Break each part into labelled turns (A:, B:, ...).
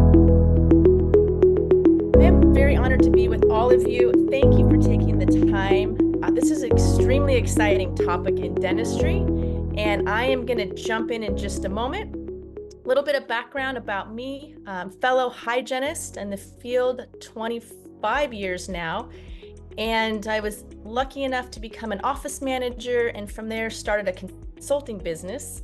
A: I am very honored to be with all of you. Thank you for taking the time. This is an extremely exciting topic in dentistry, and I am going to jump in just a moment. A little bit of background about me, fellow hygienist in the field 25 years now, and I was lucky enough to become an office manager, and from there started a consulting business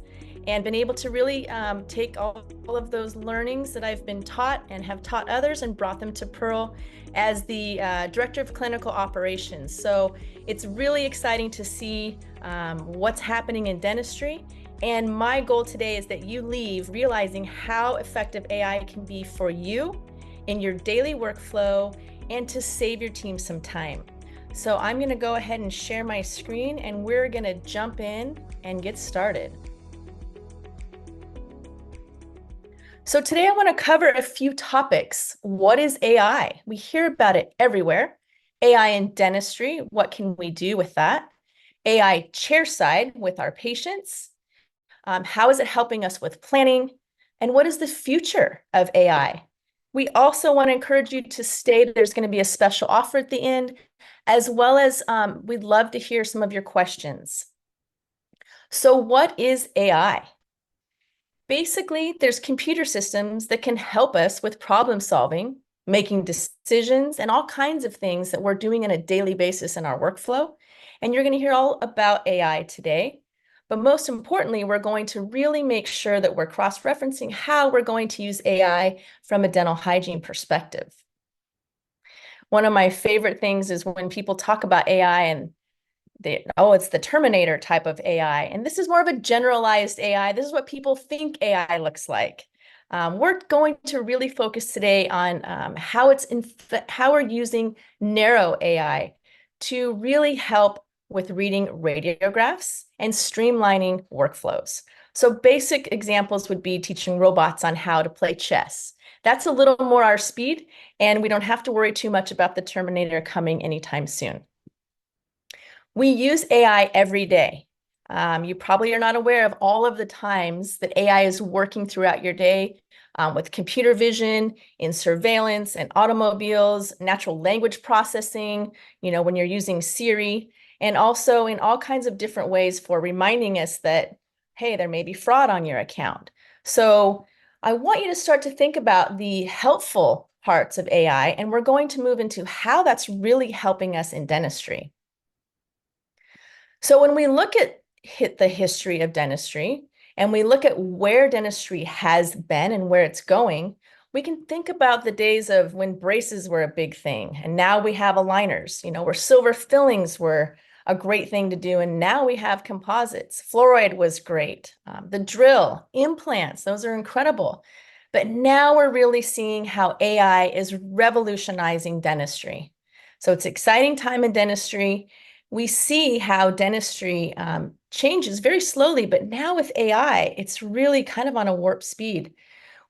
A: and been able to really take all of those learnings that I've been taught and have taught others and brought them to Pearl as the Director of Clinical Operations. So it's really exciting to see what's happening in dentistry. And my goal today is that you leave realizing how effective AI can be for you in your daily workflow and to save your team some time. So I'm going to go ahead and share my screen, and we're going to jump in and get started. So today I want to cover a few topics. What is AI? We hear about it everywhere. AI in dentistry, what can we do with that? AI chairside with our patients. How is it helping us with planning? And what is the future of AI? We also want to encourage you to stay. There's going to be a special offer at the end, as well as we'd love to hear some of your questions. So what is AI? Basically, there's computer systems that can help us with problem solving, making decisions, and all kinds of things that we're doing on a daily basis in our workflow. And you're going to hear all about AI today. But most importantly, we're going to really make sure that we're cross-referencing how we're going to use AI from a dental hygiene perspective. One of my favorite things is when people talk about AI and it's the Terminator type of AI. And this is more of a generalized AI. This is what people think AI looks like. We're going to really focus today on how we're using narrow AI to really help with reading radiographs and streamlining workflows. So basic examples would be teaching robots on how to play chess. That's a little more our speed, and we don't have to worry too much about the Terminator coming anytime soon. We use AI every day. You probably are not aware of all of the times that AI is working throughout your day with computer vision, in surveillance and automobiles, natural language processing, when you're using Siri, and also in all kinds of different ways for reminding us that, hey, there may be fraud on your account. So I want you to start to think about the helpful parts of AI, and we're going to move into how that's really helping us in dentistry. So when we look at the history of dentistry and we look at where dentistry has been and where it's going, we can think about the days of when braces were a big thing. And now we have aligners, where silver fillings were a great thing to do. And now we have composites. Fluoride was great. The drill, implants, those are incredible. But now we're really seeing how AI is revolutionizing dentistry. So it's an exciting time in dentistry. We see how dentistry changes very slowly, but now with AI, it's really kind of on a warp speed.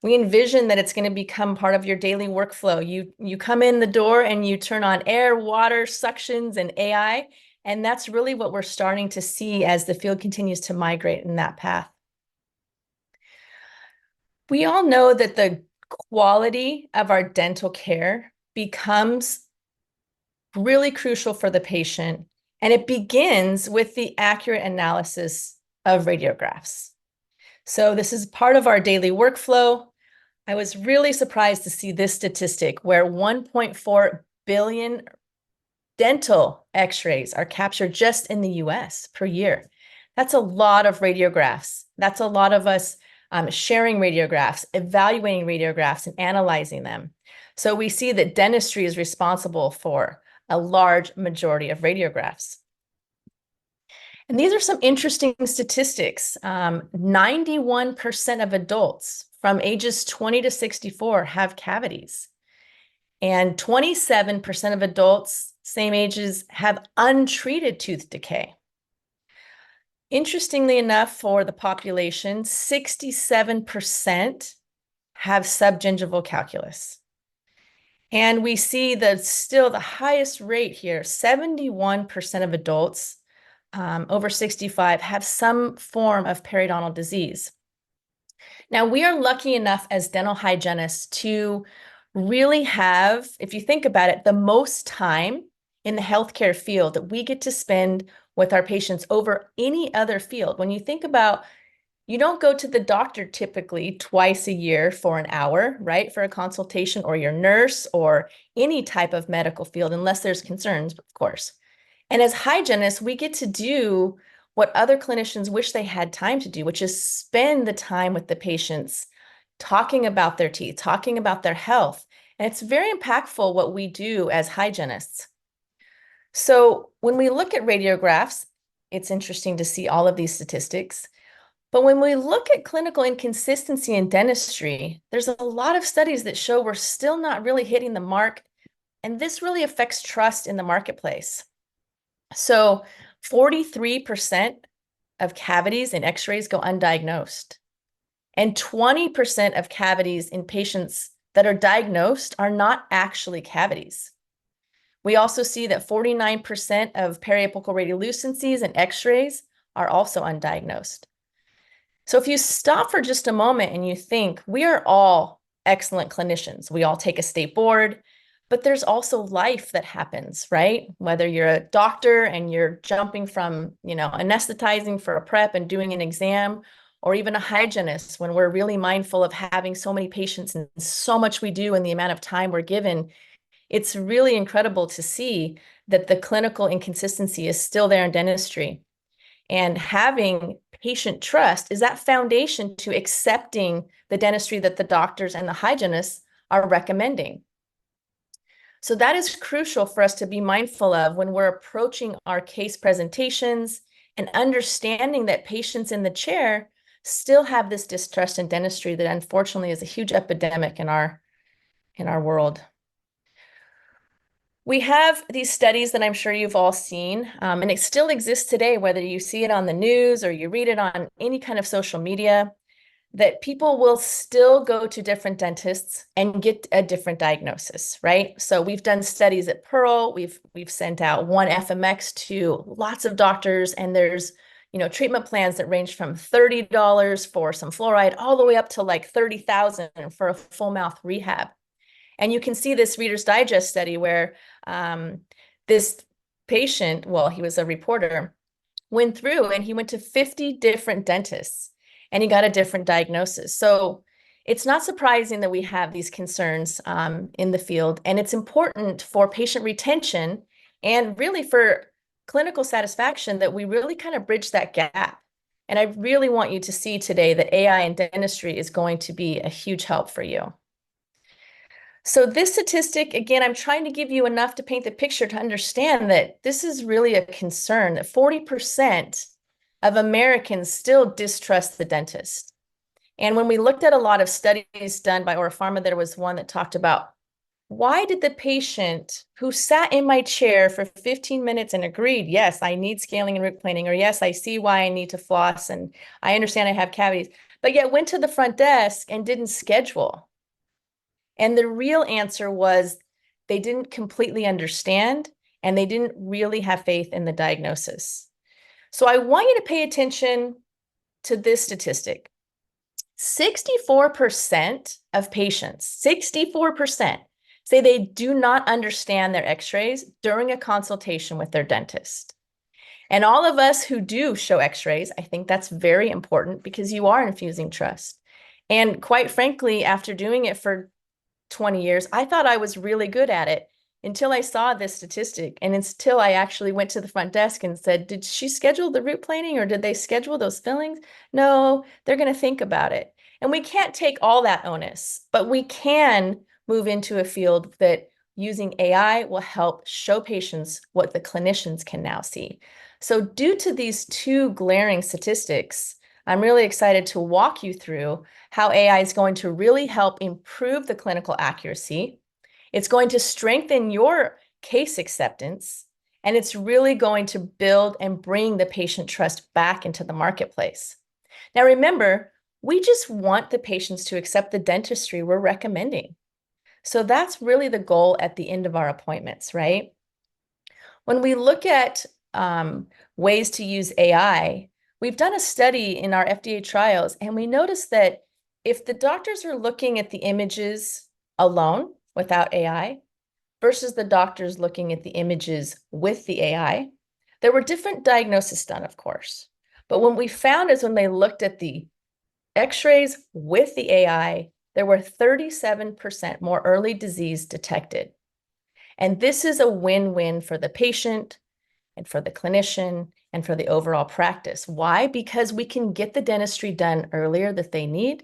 A: We envision that it's going to become part of your daily workflow. You come in the door and you turn on air, water, suctions, and AI, and that's really what we're starting to see as the field continues to migrate in that path. We all know that the quality of our dental care becomes really crucial for the patient. And it begins with the accurate analysis of radiographs. So this is part of our daily workflow. I was really surprised to see this statistic where 1.4 billion dental x-rays are captured just in the US per year. That's a lot of radiographs. That's a lot of us sharing radiographs, evaluating radiographs, and analyzing them. So we see that dentistry is responsible for a large majority of radiographs. And these are some interesting statistics. 91% of adults from ages 20 to 64 have cavities. And 27% of adults, same ages, have untreated tooth decay. Interestingly enough, for the population, 67% have subgingival calculus. And we see that still the highest rate here, 71% of adults over 65 have some form of periodontal disease. Now, we are lucky enough as dental hygienists to really have, if you think about it, the most time in the healthcare field that we get to spend with our patients over any other field. When you think about, you don't go to the doctor typically twice a year for an hour, right, for a consultation, or your nurse or any type of medical field, unless there's concerns, of course. And as hygienists, we get to do what other clinicians wish they had time to do, which is spend the time with the patients, talking about their teeth, talking about their health. And it's very impactful what we do as hygienists. So when we look at radiographs, it's interesting to see all of these statistics. But when we look at clinical inconsistency in dentistry, there's a lot of studies that show we're still not really hitting the mark. And this really affects trust in the marketplace. So 43% of cavities in x-rays go undiagnosed. And 20% of cavities in patients that are diagnosed are not actually cavities. We also see that 49% of periapical radiolucencies and x-rays are also undiagnosed. So if you stop for just a moment and you think, we are all excellent clinicians. We all take a state board, but there's also life that happens, right? Whether you're a doctor and you're jumping from, anesthetizing for a prep and doing an exam, or even a hygienist when we're really mindful of having so many patients and so much we do and the amount of time we're given, it's really incredible to see that the clinical inconsistency is still there in dentistry. And having patient trust is that foundation to accepting the dentistry that the doctors and the hygienists are recommending. So that is crucial for us to be mindful of when we're approaching our case presentations and understanding that patients in the chair still have this distrust in dentistry that unfortunately is a huge epidemic in our world. We have these studies that I'm sure you've all seen, and it still exists today, whether you see it on the news or you read it on any kind of social media, that people will still go to different dentists and get a different diagnosis, right? So we've done studies at Pearl, we've sent out one FMX to lots of doctors, and there's treatment plans that range from $30 for some fluoride all the way up to like $30,000 for a full mouth rehab. And you can see this Reader's Digest study where this patient, well, he was a reporter, went through and he went to 50 different dentists and he got a different diagnosis. So it's not surprising that we have these concerns in the field. And it's important for patient retention and really for clinical satisfaction that we really kind of bridge that gap. And I really want you to see today that AI in dentistry is going to be a huge help for you. So this statistic, again, I'm trying to give you enough to paint the picture to understand that this is really a concern, that 40% of Americans still distrust the dentist. And when we looked at a lot of studies done by Orapharma, there was one that talked about, why did the patient who sat in my chair for 15 minutes and agreed, yes, I need scaling and root planing, or yes, I see why I need to floss and I understand I have cavities, but yet went to the front desk and didn't schedule? And the real answer was they didn't completely understand and they didn't really have faith in the diagnosis. So I want you to pay attention to this statistic. 64% of patients, 64% say they do not understand their x-rays during a consultation with their dentist. And all of us who do show x-rays, I think that's very important because you are infusing trust. And quite frankly, after doing it for 20 years, I thought I was really good at it until I saw this statistic and until I actually went to the front desk and said, did she schedule the root planing or did they schedule those fillings? No, they're going to think about it. And we can't take all that onus, but we can move into a field that using AI will help show patients what the clinicians can now see. So due to these two glaring statistics, I'm really excited to walk you through how AI is going to really help improve the clinical accuracy. It's going to strengthen your case acceptance, and it's really going to build and bring the patient trust back into the marketplace. Now, remember, we just want the patients to accept the dentistry we're recommending. So that's really the goal at the end of our appointments, right? When we look at ways to use AI, we've done a study in our FDA trials, and we noticed that if the doctors are looking at the images alone without AI versus the doctors looking at the images with the AI, there were different diagnoses done, of course. But what we found is when they looked at the X-rays with the AI, there were 37% more early disease detected. And this is a win-win for the patient and for the clinician and for the overall practice. Why? Because we can get the dentistry done earlier that they need.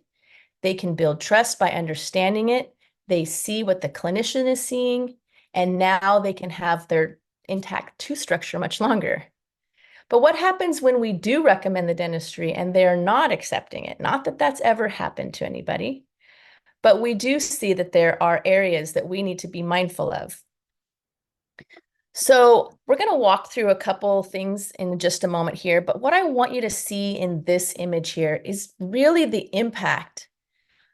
A: They can build trust by understanding it. They see what the clinician is seeing, and now they can have their intact tooth structure much longer. But what happens when we do recommend the dentistry and they're not accepting it? Not that that's ever happened to anybody, but we do see that there are areas that we need to be mindful of. So we're going to walk through a couple things in just a moment here, but what I want you to see in this image here is really the impact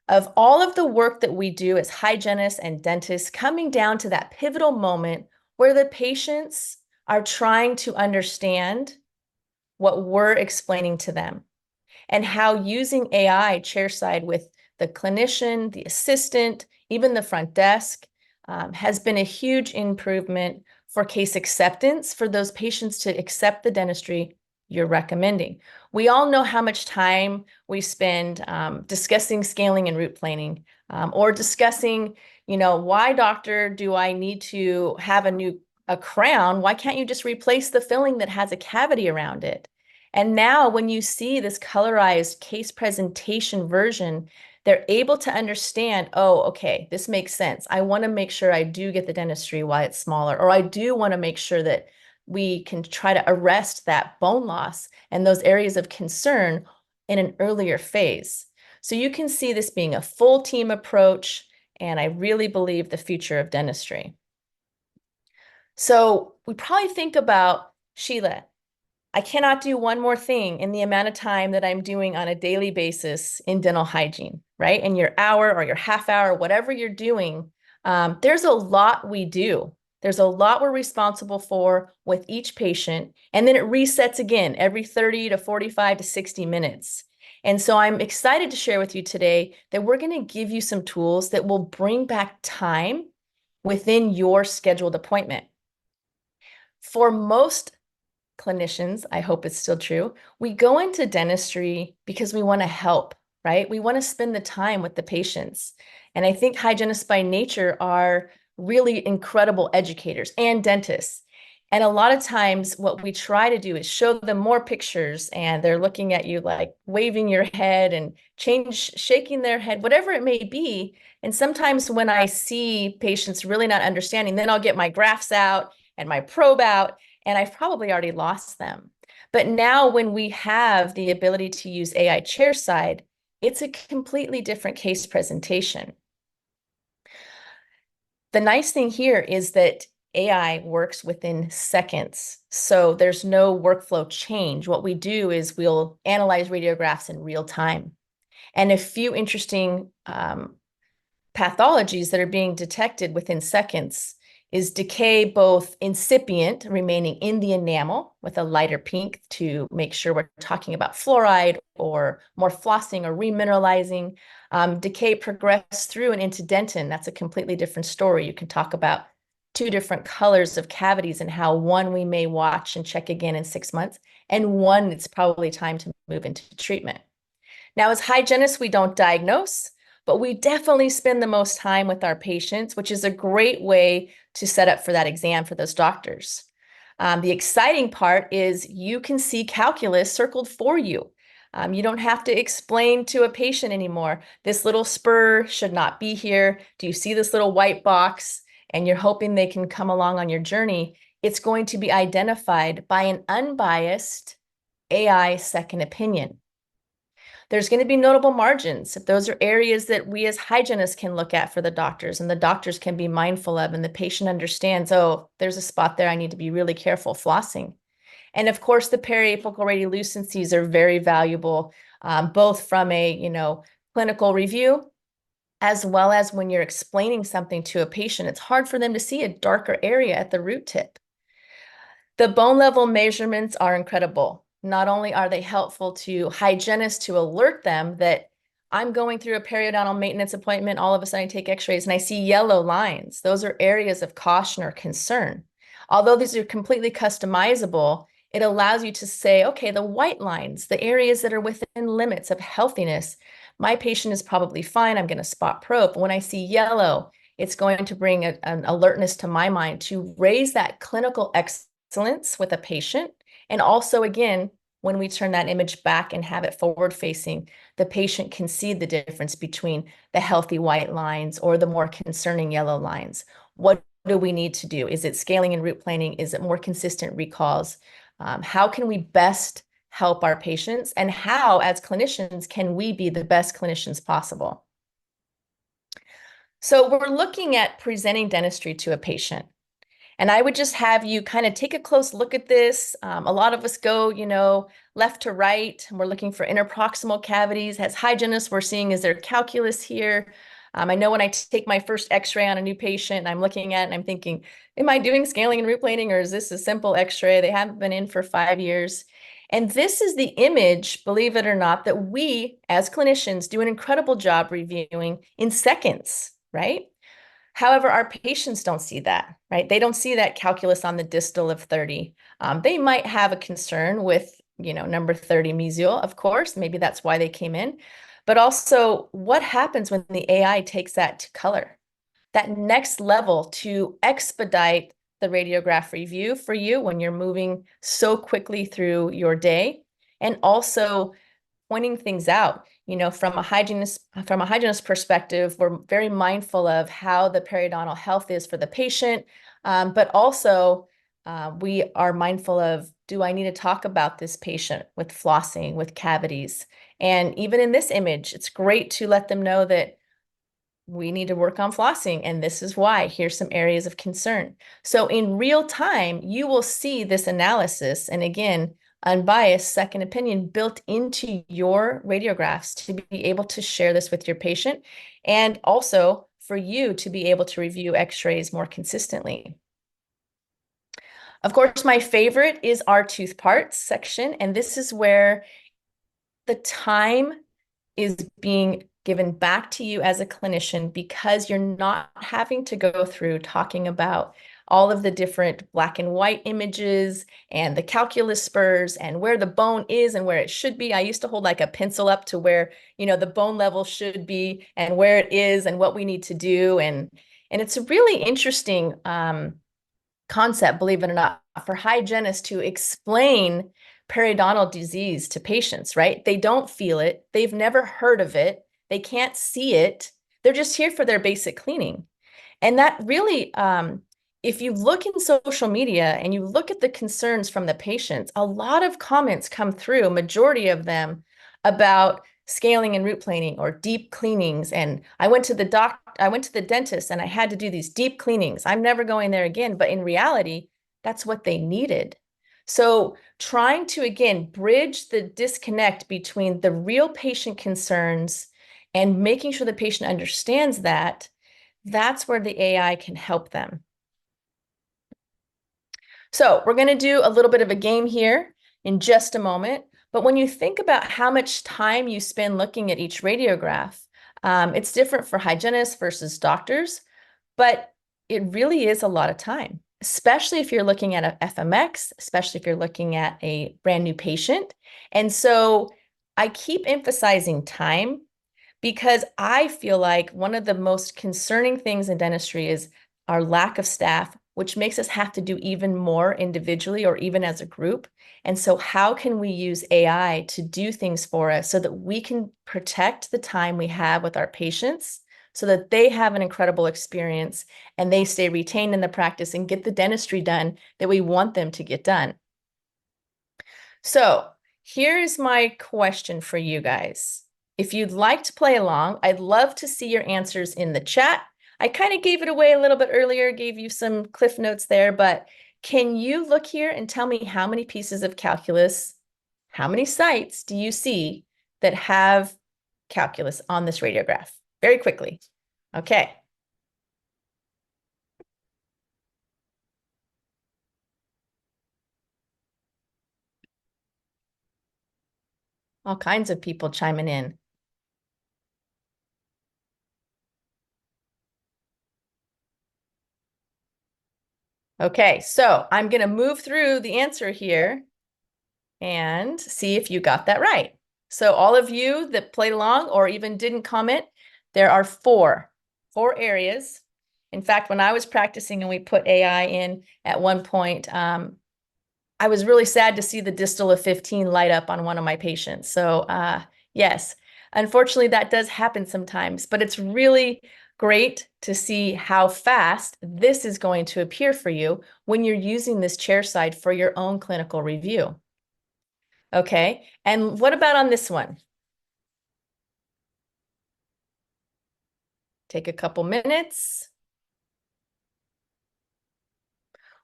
A: of all of the work that we do as hygienists and dentists coming down to that pivotal moment where the patients are trying to understand what we're explaining to them, and how using AI chairside with the clinician, the assistant, even the front desk has been a huge improvement for case acceptance for those patients to accept the dentistry you're recommending. We all know how much time we spend discussing scaling and root planing, or discussing, why, doctor, do I need to have a crown? Why can't you just replace the filling that has a cavity around it? And now when you see this colorized case presentation version, they're able to understand, oh, okay, this makes sense. I want to make sure I do get the dentistry while it's smaller, or I do want to make sure that we can try to arrest that bone loss and those areas of concern in an earlier phase. So you can see this being a full team approach, and I really believe the future of dentistry. So we probably think about, Sheela, I cannot do one more thing in the amount of time that I'm doing on a daily basis in dental hygiene, right? In your hour or your half hour, whatever you're doing, there's a lot we do. There's a lot we're responsible for with each patient, and then it resets again every 30 to 45 to 60 minutes. And so I'm excited to share with you today that we're going to give you some tools that will bring back time within your scheduled appointment. For most clinicians, I hope it's still true, we go into dentistry because we want to help, right? We want to spend the time with the patients. And I think hygienists by nature are really incredible educators and dentists. And a lot of times what we try to do is show them more pictures, and they're looking at you like waving your head and shaking their head, whatever it may be. And sometimes when I see patients really not understanding, then I'll get my graphs out and my probe out, and I've probably already lost them. But now when we have the ability to use AI chairside, it's a completely different case presentation. The nice thing here is that AI works within seconds, so there's no workflow change. What we do is we'll analyze radiographs in real time. And a few interesting pathologies that are being detected within seconds is decay, both incipient, remaining in the enamel with a lighter pink to make sure we're talking about fluoride or more flossing or remineralizing. Decay progressed through and into dentin. That's a completely different story. You can talk about two different colors of cavities and how one we may watch and check again in 6 months, and one it's probably time to move into treatment. Now, as hygienists, we don't diagnose, but we definitely spend the most time with our patients, which is a great way to set up for that exam for those doctors. The exciting part is you can see calculus circled for you. You don't have to explain to a patient anymore, this little spur should not be here. Do you see this little white box? And you're hoping they can come along on your journey. It's going to be identified by an unbiased AI second opinion. There's going to be notable margins. If those are areas that we as hygienists can look at for the doctors, and the doctors can be mindful of, and the patient understands, oh, there's a spot there I need to be really careful flossing. And of course, the periapical radiolucencies are very valuable, both from a clinical review, as well as when you're explaining something to a patient. It's hard for them to see a darker area at the root tip. The bone level measurements are incredible. Not only are they helpful to hygienists to alert them that I'm going through a periodontal maintenance appointment. All of a sudden, I take x-rays and I see yellow lines. Those are areas of caution or concern. Although these are completely customizable, it allows you to say, okay, the white lines, the areas that are within limits of healthiness, my patient is probably fine. I'm going to spot probe. When I see yellow, it's going to bring an alertness to my mind to raise that clinical excellence with a patient. And also, again, when we turn that image back and have it forward facing, the patient can see the difference between the healthy white lines or the more concerning yellow lines. What do we need to do? Is it scaling and root planing? Is it more consistent recalls? How can we best help our patients? And how, as clinicians, can we be the best clinicians possible? So we're looking at presenting dentistry to a patient. And I would just have you kind of take a close look at this. A lot of us go, left to right, and we're looking for interproximal cavities. As hygienists, we're seeing, is there calculus here? I know when I take my first x-ray on a new patient, and I'm looking at it and I'm thinking, am I doing scaling and root planing, or is this a simple x-ray? They haven't been in for 5 years. And this is the image, believe it or not, that we as clinicians do an incredible job reviewing in seconds, right? However, our patients don't see that, right? They don't see that calculus on the distal of 30. They might have a concern with, number 30 mesial, of course. Maybe that's why they came in. But also, what happens when the AI takes that to color? That next level to expedite the radiograph review for you when you're moving so quickly through your day, and also pointing things out. From a hygienist perspective, we're very mindful of how the periodontal health is for the patient, but also we are mindful of, do I need to talk about this patient with flossing, with cavities? And even in this image, it's great to let them know that we need to work on flossing, and this is why. Here's some areas of concern. So in real time, you will see this analysis, and again, unbiased second opinion built into your radiographs to be able to share this with your patient, and also for you to be able to review x-rays more consistently. Of course, my favorite is our tooth parts section, and this is where the time is being given back to you as a clinician, because you're not having to go through talking about all of the different black and white images and the calculus spurs and where the bone is and where it should be. I used to hold like a pencil up to where, the bone level should be and where it is and what we need to do. And it's a really interesting concept, believe it or not, for hygienists to explain periodontal disease to patients, right? They don't feel it. They've never heard of it. They can't see it. They're just here for their basic cleaning. And that really, if you look in social media and you look at the concerns from the patients, a lot of comments come through, majority of them, about scaling and root planing or deep cleanings. And I went to the dentist and I had to do these deep cleanings. I'm never going there again. But in reality, that's what they needed. So trying to, again, bridge the disconnect between the real patient concerns and making sure the patient understands that, that's where the AI can help them. So we're going to do a little bit of a game here in just a moment. But when you think about how much time you spend looking at each radiograph, it's different for hygienists versus doctors, but it really is a lot of time, especially if you're looking at a FMX, especially if you're looking at a brand new patient. And so I keep emphasizing time, because I feel like one of the most concerning things in dentistry is our lack of staff, which makes us have to do even more individually or even as a group. And so how can we use AI to do things for us so that we can protect the time we have with our patients, so that they have an incredible experience and they stay retained in the practice and get the dentistry done that we want them to get done? So here's my question for you guys. If you'd like to play along, I'd love to see your answers in the chat. I kind of gave it away a little bit earlier, gave you some cliff notes there, but can you look here and tell me how many pieces of calculus, how many sites do you see that have calculus on this radiograph? Very quickly. Okay. All kinds of people chiming in. Okay, so I'm going to move through the answer here and see if you got that right. So all of you that played along or even didn't comment, there are four areas. In fact, when I was practicing and we put AI in at one point, I was really sad to see the distal of 15 light up on one of my patients. So yes, unfortunately that does happen sometimes, but it's really great to see how fast this is going to appear for you when you're using this chairside for your own clinical review. Okay, and what about on this one? Take a couple minutes.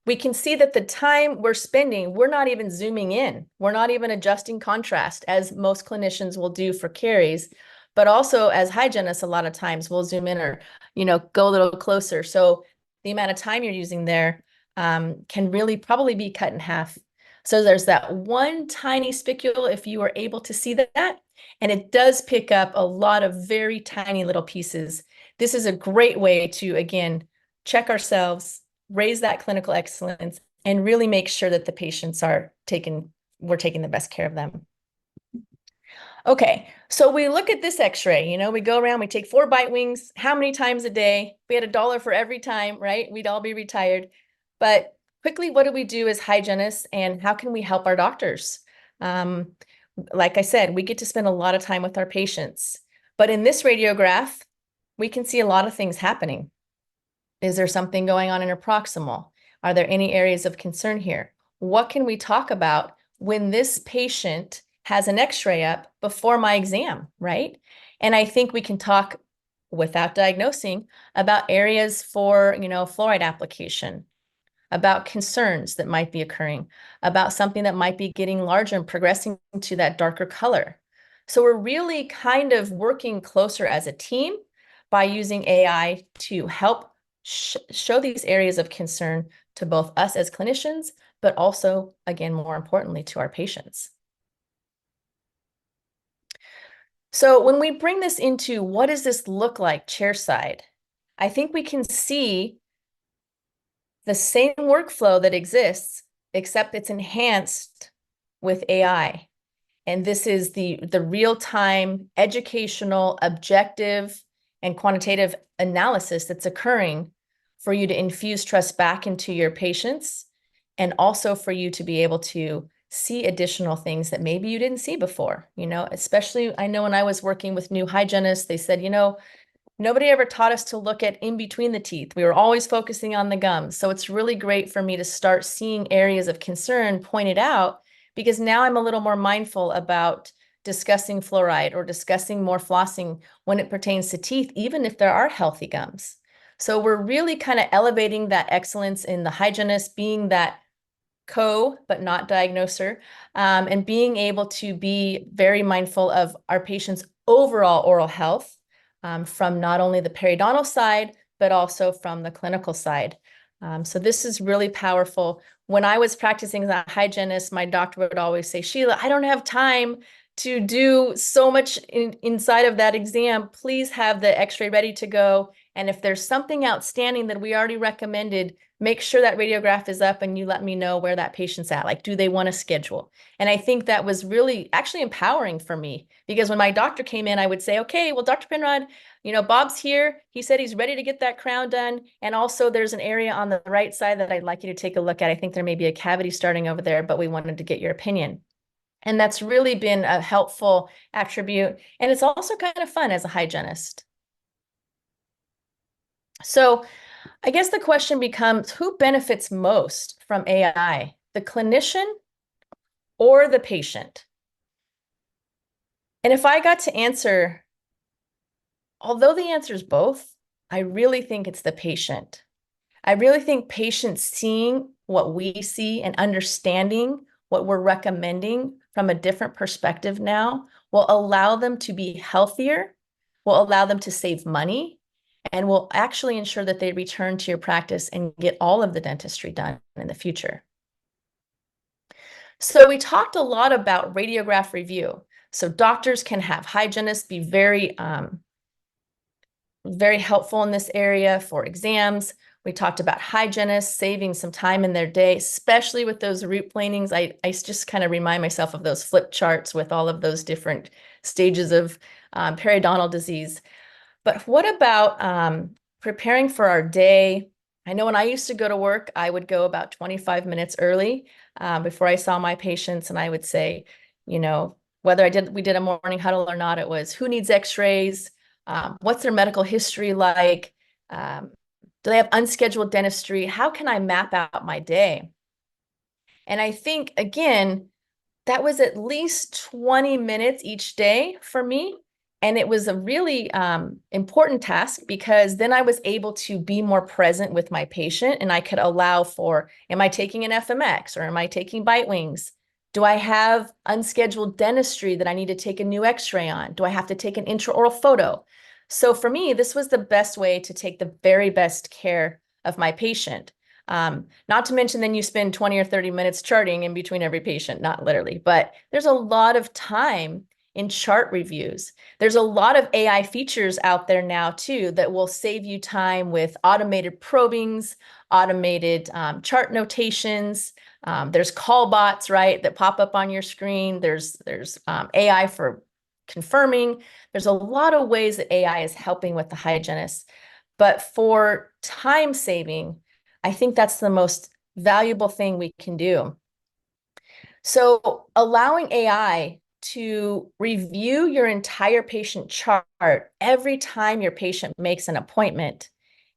A: We can see that the time we're spending, we're not even zooming in. We're not even adjusting contrast as most clinicians will do for caries, but also as hygienists, a lot of times we'll zoom in or, go a little closer. So the amount of time you're using there can really probably be cut in half. So there's that one tiny spicule, if you were able to see that, and it does pick up a lot of very tiny little pieces. This is a great way to, again, check ourselves, raise that clinical excellence, and really make sure that the patients we're taking the best care of them. Okay, so we look at this x-ray, we go around, we take 4 bite wings, how many times a day? If we had $1 for every time, right? We'd all be retired. But quickly, what do we do as hygienists and how can we help our doctors? Like I said, we get to spend a lot of time with our patients. But in this radiograph, we can see a lot of things happening. Is there something going on interproximal? Are there any areas of concern here? What can we talk about when this patient has an x-ray up before my exam, right? And I think we can talk without diagnosing about areas for, fluoride application, about concerns that might be occurring, about something that might be getting larger and progressing to that darker color. So we're really kind of working closer as a team by using AI to help show these areas of concern to both us as clinicians, but also, again, more importantly, to our patients. So when we bring this into what does this look like chairside, I think we can see the same workflow that exists, except it's enhanced with AI. And this is the real-time educational, objective, and quantitative analysis that's occurring for you to infuse trust back into your patients, and also for you to be able to see additional things that maybe you didn't see before. Especially I know when I was working with new hygienists, they said, nobody ever taught us to look at in between the teeth. We were always focusing on the gums. So it's really great for me to start seeing areas of concern pointed out, because now I'm a little more mindful about discussing fluoride or discussing more flossing when it pertains to teeth, even if there are healthy gums. So we're really kind of elevating that excellence in the hygienist being that but not diagnoser, and being able to be very mindful of our patients' overall oral health, from not only the periodontal side, but also from the clinical side. So this is really powerful. When I was practicing as a hygienist, my doctor would always say, Sheela, I don't have time to do so much inside of that exam. Please have the x-ray ready to go. And if there's something outstanding that we already recommended, make sure that radiograph is up and you let me know where that patient's at. Like, do they want to schedule? And I think that was really actually empowering for me, because when my doctor came in, I would say, okay, well, Dr. Penrod, Bob's here. He said he's ready to get that crown done. And also there's an area on the right side that I'd like you to take a look at. I think there may be a cavity starting over there, but we wanted to get your opinion. And that's really been a helpful attribute. And it's also kind of fun as a hygienist. So I guess the question becomes, who benefits most from AI, the clinician or the patient? And if I got to answer, although the answer is both, I really think it's the patient. I really think patients seeing what we see and understanding what we're recommending from a different perspective now will allow them to be healthier, will allow them to save money, and will actually ensure that they return to your practice and get all of the dentistry done in the future. So we talked a lot about radiograph review. So doctors can have hygienists be very very helpful in this area for exams. We talked about hygienists saving some time in their day, especially with those root planings. I just kind of remind myself of those flip charts with all of those different stages of periodontal disease. But what about preparing for our day? I know when I used to go to work, I would go about 25 minutes early before I saw my patients, and I would say, whether we did a morning huddle or not, it was who needs x-rays, what's their medical history like, do they have unscheduled dentistry, how can I map out my day? And I think, again, that was at least 20 minutes each day for me. And it was a really important task because then I was able to be more present with my patient, and I could allow for, am I taking an FMX or am I taking bite wings? Do I have unscheduled dentistry that I need to take a new x-ray on? Do I have to take an intraoral photo? So for me, this was the best way to take the very best care of my patient. Not to mention then you spend 20 or 30 minutes charting in between every patient, not literally, but there's a lot of time in chart reviews. There's a lot of AI features out there now too that will save you time with automated probings, automated chart notations. There's call bots, right, that pop up on your screen. There's AI for confirming. There's a lot of ways that AI is helping with the hygienist. But for time saving, I think that's the most valuable thing we can do. So allowing AI to review your entire patient chart every time your patient makes an appointment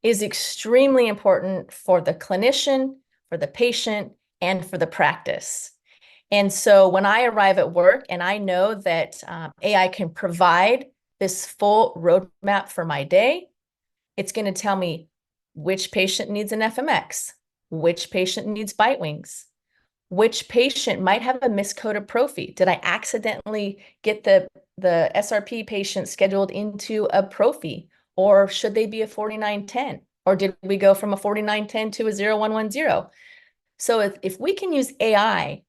A: is extremely important for the clinician, for the patient, and for the practice. And so when I arrive at work and I know that AI can provide this full roadmap for my day, it's going to tell me which patient needs an FMX, which patient needs bite wings, which patient might have a miscoded prophy. Did I accidentally get the SRP patient scheduled into a prophy, or should they be a 4910? Or did we go from a 4910 to a 0110? So if we can use AI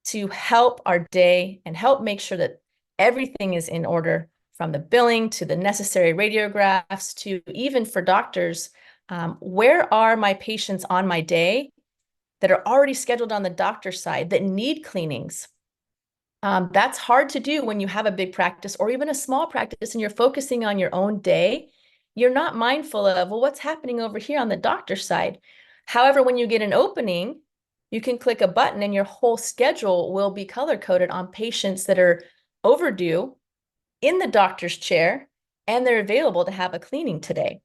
A: to help our day and help make sure that everything is in order, from the billing to the necessary radiographs to even for doctors, where are my patients on my day that are already scheduled on the doctor's side that need cleanings? That's hard to do when you have a big practice or even a small practice and you're focusing on your own day. You're not mindful of, well, what's happening over here on the doctor's side? However, when you get an opening, you can click a button and your whole schedule will be color-coded on patients that are overdue in the doctor's chair and they're available to have a cleaning today.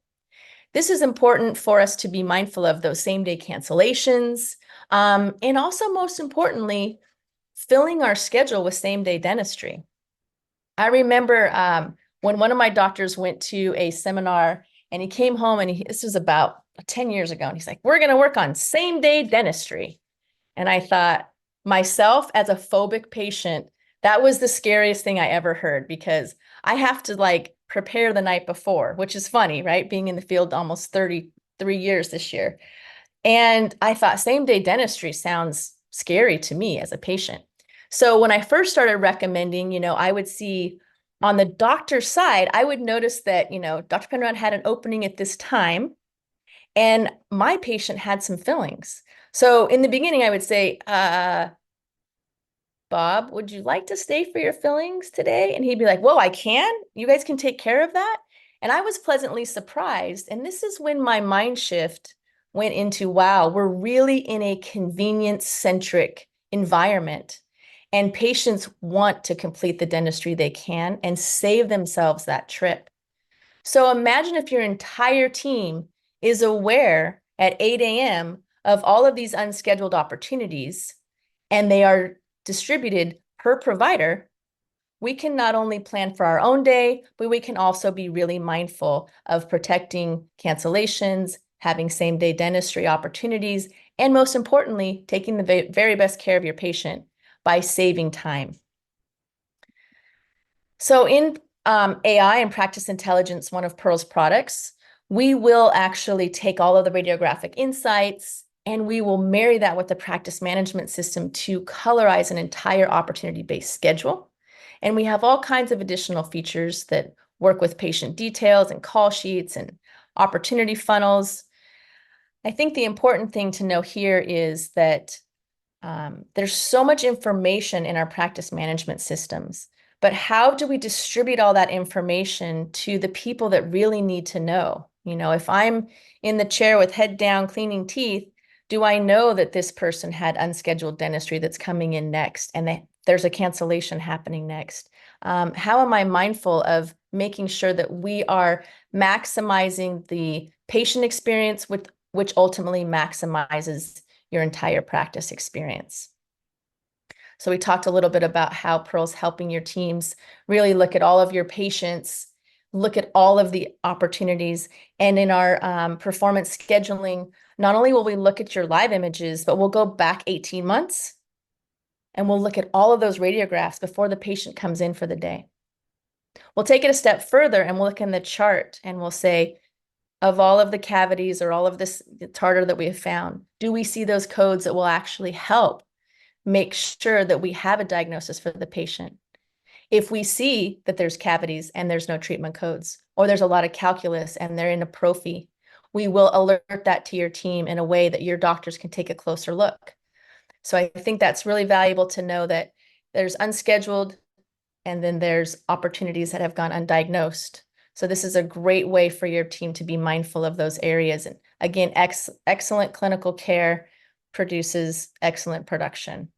A: This is important for us to be mindful of those same-day cancellations, and also, most importantly, filling our schedule with same-day dentistry. I remember when one of my doctors went to a seminar and he came home and this was about 10 years ago, and he's like, we're going to work on same-day dentistry. And I thought, myself as a phobic patient, that was the scariest thing I ever heard because I have to prepare the night before, which is funny, right? Being in the field almost 33 years this year. And I thought same-day dentistry sounds scary to me as a patient. So when I first started recommending, I would see on the doctor's side, I would notice that, Dr. Penrod had an opening at this time and my patient had some fillings. So in the beginning, I would say, Bob, would you like to stay for your fillings today? And he'd be like, whoa, I can? You guys can take care of that? And I was pleasantly surprised. And this is when my mind shift went into, wow, we're really in a convenience-centric environment. And patients want to complete the dentistry they can and save themselves that trip. So imagine if your entire team is aware at 8 a.m. of all of these unscheduled opportunities, and they are distributed per provider. We can not only plan for our own day, but we can also be really mindful of protecting cancellations, having same-day dentistry opportunities, and most importantly, taking the very best care of your patient by saving time. So in AI and practice intelligence, one of Pearl's products, we will actually take all of the radiographic insights and we will marry that with the practice management system to colorize an entire opportunity-based schedule. And we have all kinds of additional features that work with patient details and call sheets and opportunity funnels. I think the important thing to know here is that there's so much information in our practice management systems, but how do we distribute all that information to the people that really need to know? You know, if I'm in the chair with head down cleaning teeth, do I know that this person had unscheduled dentistry that's coming in next and there's a cancellation happening next? How am I mindful of making sure that we are maximizing the patient experience, which ultimately maximizes your entire practice experience? So we talked a little bit about how Pearl's helping your teams really look at all of your patients, look at all of the opportunities. And in our performance scheduling, not only will we look at your live images, but we'll go back 18 months and we'll look at all of those radiographs before the patient comes in for the day. We'll take it a step further and we'll look in the chart and we'll say, of all of the cavities or all of this tartar that we have found, do we see those codes that will actually help make sure that we have a diagnosis for the patient? If we see that there's cavities and there's no treatment codes, or there's a lot of calculus and they're in a prophy, we will alert that to your team in a way that your doctors can take a closer look. So I think that's really valuable to know that there's unscheduled and then there's opportunities that have gone undiagnosed. So this is a great way for your team to be mindful of those areas. And again, excellent clinical care produces excellent production.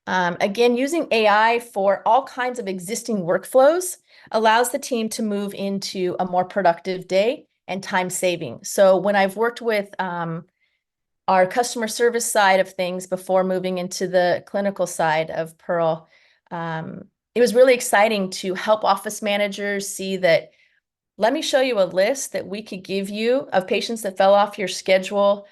A: Again, using AI for all kinds of existing workflows allows the team to move into a more productive day and time saving. So when I've worked with our customer service side of things before moving into the clinical side of Pearl, it was really exciting to help office managers see that, let me show you a list that we could give you of patients that fell off your schedule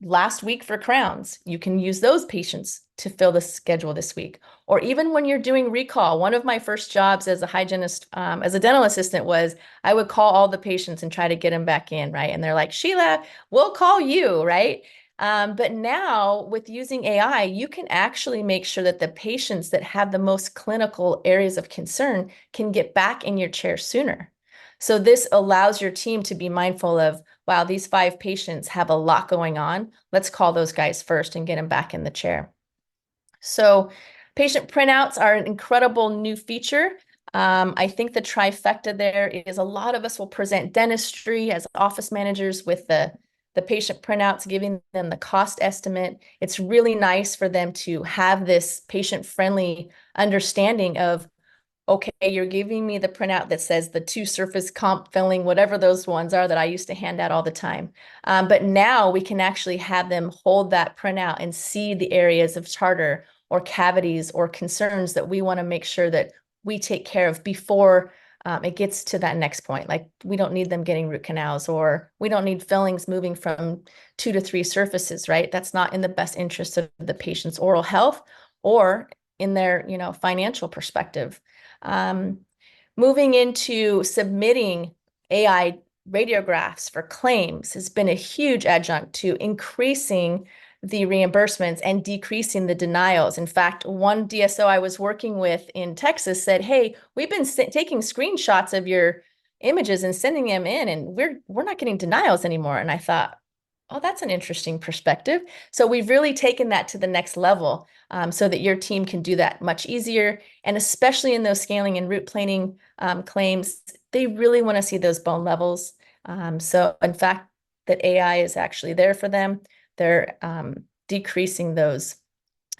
A: last week for crowns. You can use those patients to fill the schedule this week. Or even when you're doing recall, one of my first jobs as a hygienist, as a dental assistant, was I would call all the patients and try to get them back in, right? And they're like, Sheila, we'll call you, right? But now with using AI, you can actually make sure that the patients that have the most clinical areas of concern can get back in your chair sooner. So this allows your team to be mindful of, wow, these 5 patients have a lot going on. Let's call those guys first and get them back in the chair. So patient printouts are an incredible new feature. I think the trifecta there is a lot of us will present dentistry as office managers with the patient printouts, giving them the cost estimate. It's really nice for them to have this patient-friendly understanding of, okay, you're giving me the printout that says the 2 surface comp filling, whatever those ones are that I used to hand out all the time. But now we can actually have them hold that printout and see the areas of tartar or cavities or concerns that we want to make sure that we take care of before it gets to that next point. Like, we don't need them getting root canals, or we don't need fillings moving from 2 to 3 surfaces, right? That's not in the best interest of the patient's oral health or in their, financial perspective. Moving into submitting AI radiographs for claims has been a huge adjunct to increasing the reimbursements and decreasing the denials. In fact, one DSO I was working with in Texas said, hey, we've been taking screenshots of your images and sending them in, and we're not getting denials anymore. And I thought, oh, that's an interesting perspective. So we've really taken that to the next level, so that your team can do that much easier. And especially in those scaling and root planing claims, they really want to see those bone levels. So in fact, that AI is actually there for them. They're decreasing those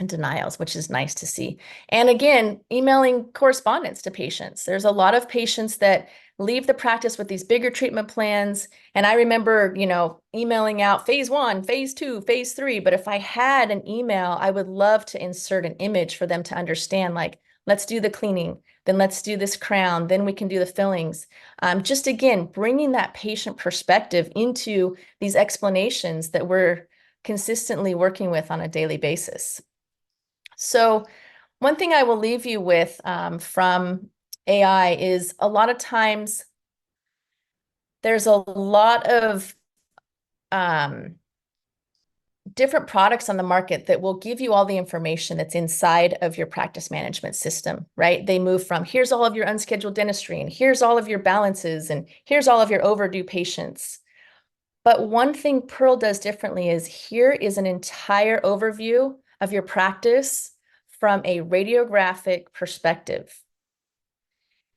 A: denials, which is nice to see. And again, emailing correspondence to patients. There's a lot of patients that leave the practice with these bigger treatment plans. And I remember, emailing out phase 1, phase 2, phase 3. But if I had an email, I would love to insert an image for them to understand, like, let's do the cleaning, then let's do this crown, then we can do the fillings. Just again, bringing that patient perspective into these explanations that we're consistently working with on a daily basis. So one thing I will leave you with from AI is, a lot of times there's a lot of different products on the market that will give you all the information that's inside of your practice management system, right? They move from here's all of your unscheduled dentistry, and here's all of your balances, and here's all of your overdue patients. But one thing Pearl does differently is here is an entire overview of your practice from a radiographic perspective.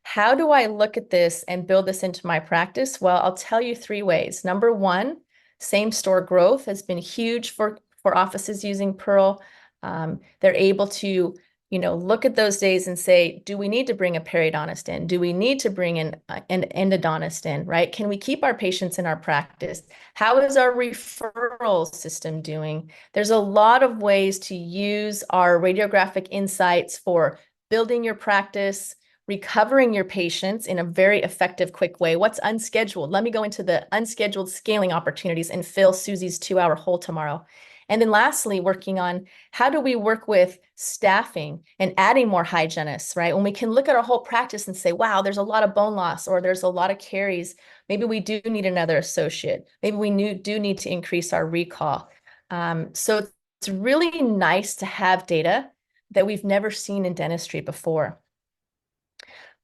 A: How do I look at this and build this into my practice? Well, I'll tell you 3 ways. Number one, same store growth has been huge for offices using Pearl. They're able to, look at those days and say, do we need to bring a periodontist in? Do we need to bring in an endodontist in, right? Can we keep our patients in our practice? How is our referral system doing? There's a lot of ways to use our radiographic insights for building your practice, recovering your patients in a very effective, quick way. What's unscheduled? Let me go into the unscheduled scaling opportunities and fill Susie's 2-hour hole tomorrow. And then lastly, working on how do we work with staffing and adding more hygienists, right? When we can look at our whole practice and say, wow, there's a lot of bone loss or there's a lot of caries. Maybe we do need another associate. Maybe we do need to increase our recall. So it's really nice to have data that we've never seen in dentistry before.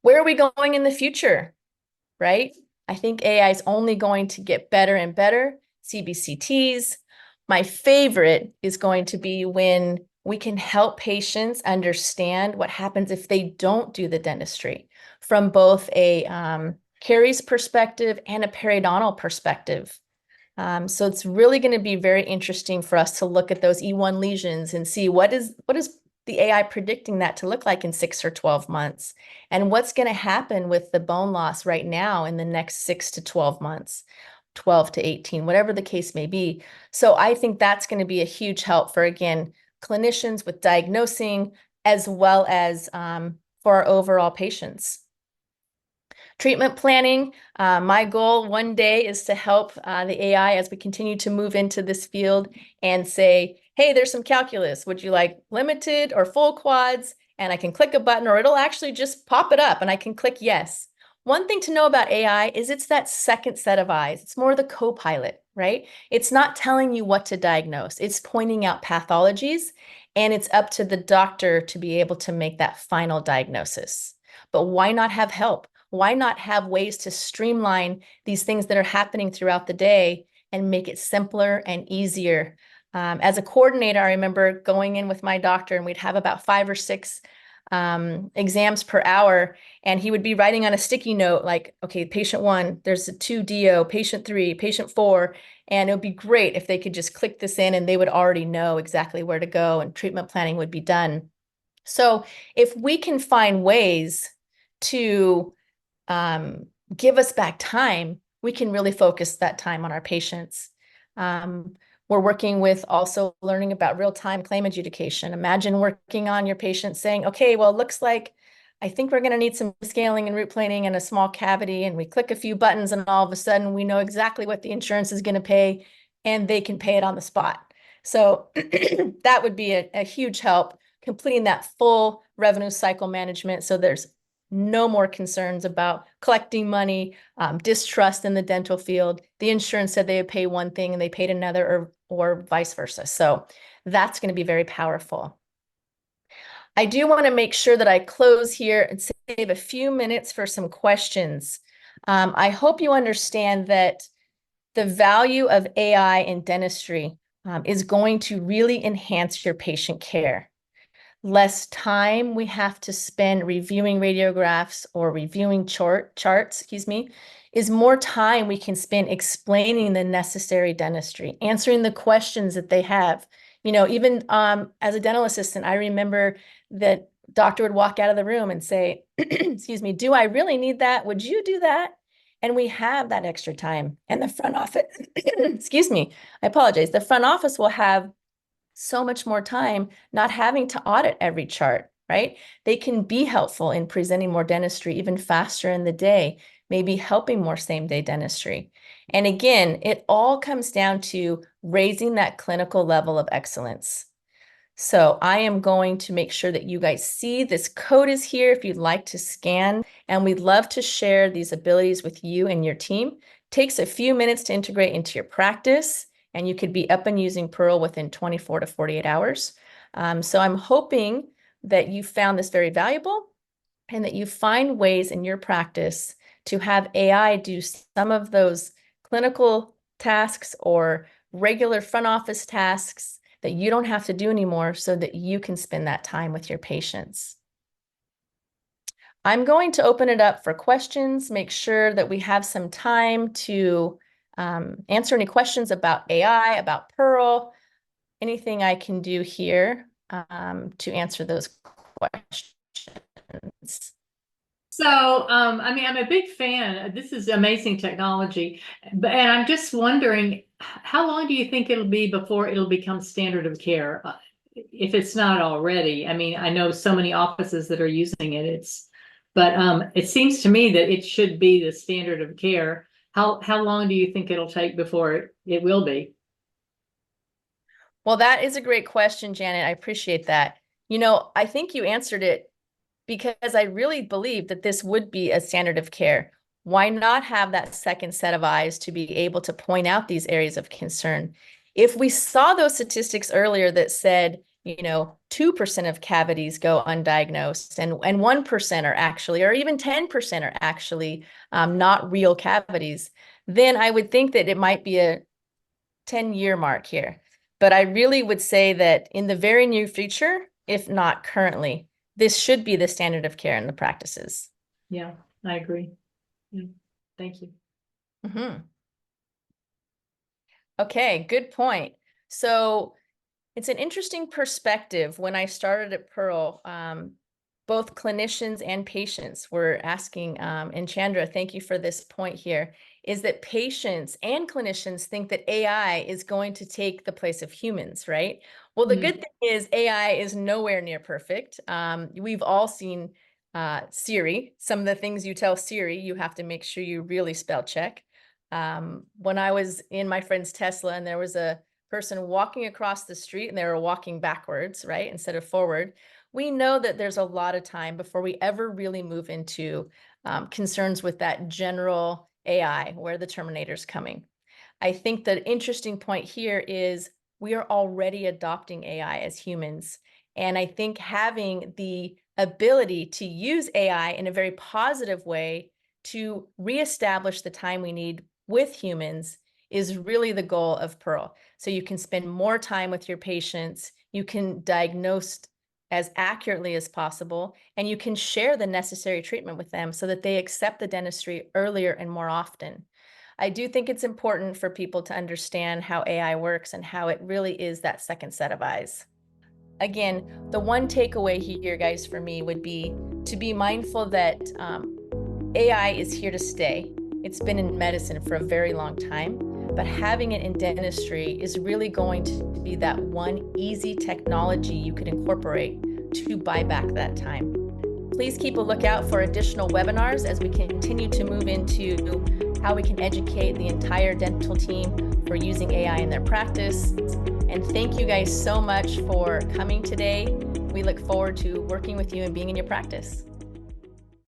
A: Where are we going in the future, right? I think AI is only going to get better and better. CBCTs. My favorite is going to be when we can help patients understand what happens if they don't do the dentistry from both a caries perspective and a periodontal perspective. So it's really going to be very interesting for us to look at those E1 lesions and see what is the AI predicting that to look like in 6 or 12 months, and what's going to happen with the bone loss right now in the next 6 to 12 months, 12 to 18, whatever the case may be. So I think that's going to be a huge help for, again, clinicians with diagnosing as well as for our overall patients. Treatment planning, my goal one day is to help the AI as we continue to move into this field and say, hey, there's some calculus. Would you like limited or full quads? And I can click a button, or it'll actually just pop it up and I can click yes. One thing to know about AI is it's that second set of eyes. It's more the co-pilot, right? It's not telling you what to diagnose. It's pointing out pathologies, and it's up to the doctor to be able to make that final diagnosis. But why not have help? Why not have ways to streamline these things that are happening throughout the day and make it simpler and easier? As a coordinator, I remember going in with my doctor, and we'd have about 5 or 6 exams per hour, and he would be writing on a sticky note like, okay, patient 1, there's a 2 DO, patient 3, patient 4, and it would be great if they could just click this in and they would already know exactly where to go and treatment planning would be done. So if we can find ways to give us back time, we can really focus that time on our patients. We're working with also learning about real-time claim adjudication. Imagine working on your patient saying, okay, well, it looks like I think we're going to need some scaling and root planing and a small cavity, and we click a few buttons and all of a sudden we know exactly what the insurance is going to pay, and they can pay it on the spot. So that would be a huge help, completing that full revenue cycle management, so there's no more concerns about collecting money, distrust in the dental field. The insurance said they would pay one thing and they paid another, or vice versa. So that's going to be very powerful. I do want to make sure that I close here and save a few minutes for some questions. I hope you understand that the value of AI in dentistry is going to really enhance your patient care. Less time we have to spend reviewing radiographs or reviewing charts, is more time we can spend explaining the necessary dentistry, answering the questions that they have. Even as a dental assistant, I remember that doctor would walk out of the room and say, excuse me, do I really need that? Would you do that? And we have that extra time. And the front office, excuse me, I apologize. The front office will have so much more time not having to audit every chart, right? They can be helpful in presenting more dentistry even faster in the day, maybe helping more same-day dentistry. And again, it all comes down to raising that clinical level of excellence. So I am going to make sure that you guys see this code is here if you'd like to scan, and we'd love to share these abilities with you and your team. It takes a few minutes to integrate into your practice. and you could be up and using Pearl within 24 to 48 hours. So I'm hoping that you found this very valuable and that you find ways in your practice to have AI do some of those clinical tasks or regular front office tasks that you don't have to do anymore so that you can spend that time with your patients. I'm going to open it up for questions, make sure that we have some time to answer any questions about AI, about Pearl, anything I can do here to answer those questions.
B: So, I mean, I'm a big fan. This is amazing technology, and I'm just wondering, how long do you think it'll be before it'll become standard of care, if it's not already? I mean, I know so many offices that are using it. But it seems to me that it should be the standard of care. How long do you think it'll take before it will be?
A: Well, that is a great question, Janet. I appreciate that. I think you answered it because I really believe that this would be a standard of care. Why not have that second set of eyes to be able to point out these areas of concern? If we saw those statistics earlier that said, 2% of cavities go undiagnosed and 1% are actually, or even 10% are actually not real cavities, then I would think that it might be a 10-year mark here. But I really would say that in the very near future, if not currently, this should be the standard of care in the practices.
B: Yeah, I agree. Yeah. Thank you.
A: Okay, good point. So it's an interesting perspective. When I started at Pearl, both clinicians and patients were asking, and Chandra, thank you for this point here, is that patients and clinicians think that AI is going to take the place of humans, right? Well, the good thing is AI is nowhere near perfect. We've all seen Siri. Some of the things you tell Siri, you have to make sure you really spell check. When I was in my friend's Tesla and there was a person walking across the street and they were walking backwards, right, instead of forward, we know that there's a lot of time before we ever really move into concerns with that general AI, where the Terminator's coming. I think the interesting point here is we are already adopting AI as humans. And I think having the ability to use AI in a very positive way to reestablish the time we need with humans is really the goal of Pearl. So you can spend more time with your patients, you can diagnose as accurately as possible, and you can share the necessary treatment with them so that they accept the dentistry earlier and more often. I do think it's important for people to understand how AI works and how it really is that second set of eyes. Again, the one takeaway here, guys, for me would be to be mindful that AI is here to stay. It's been in medicine for a very long time, but having it in dentistry is really going to be that one easy technology you could incorporate to buy back that time. Please keep a lookout for additional webinars as we continue to move into how we can educate the entire dental team for using AI in their practice. And thank you guys so much for coming today. We look forward to working with you and being in your practice.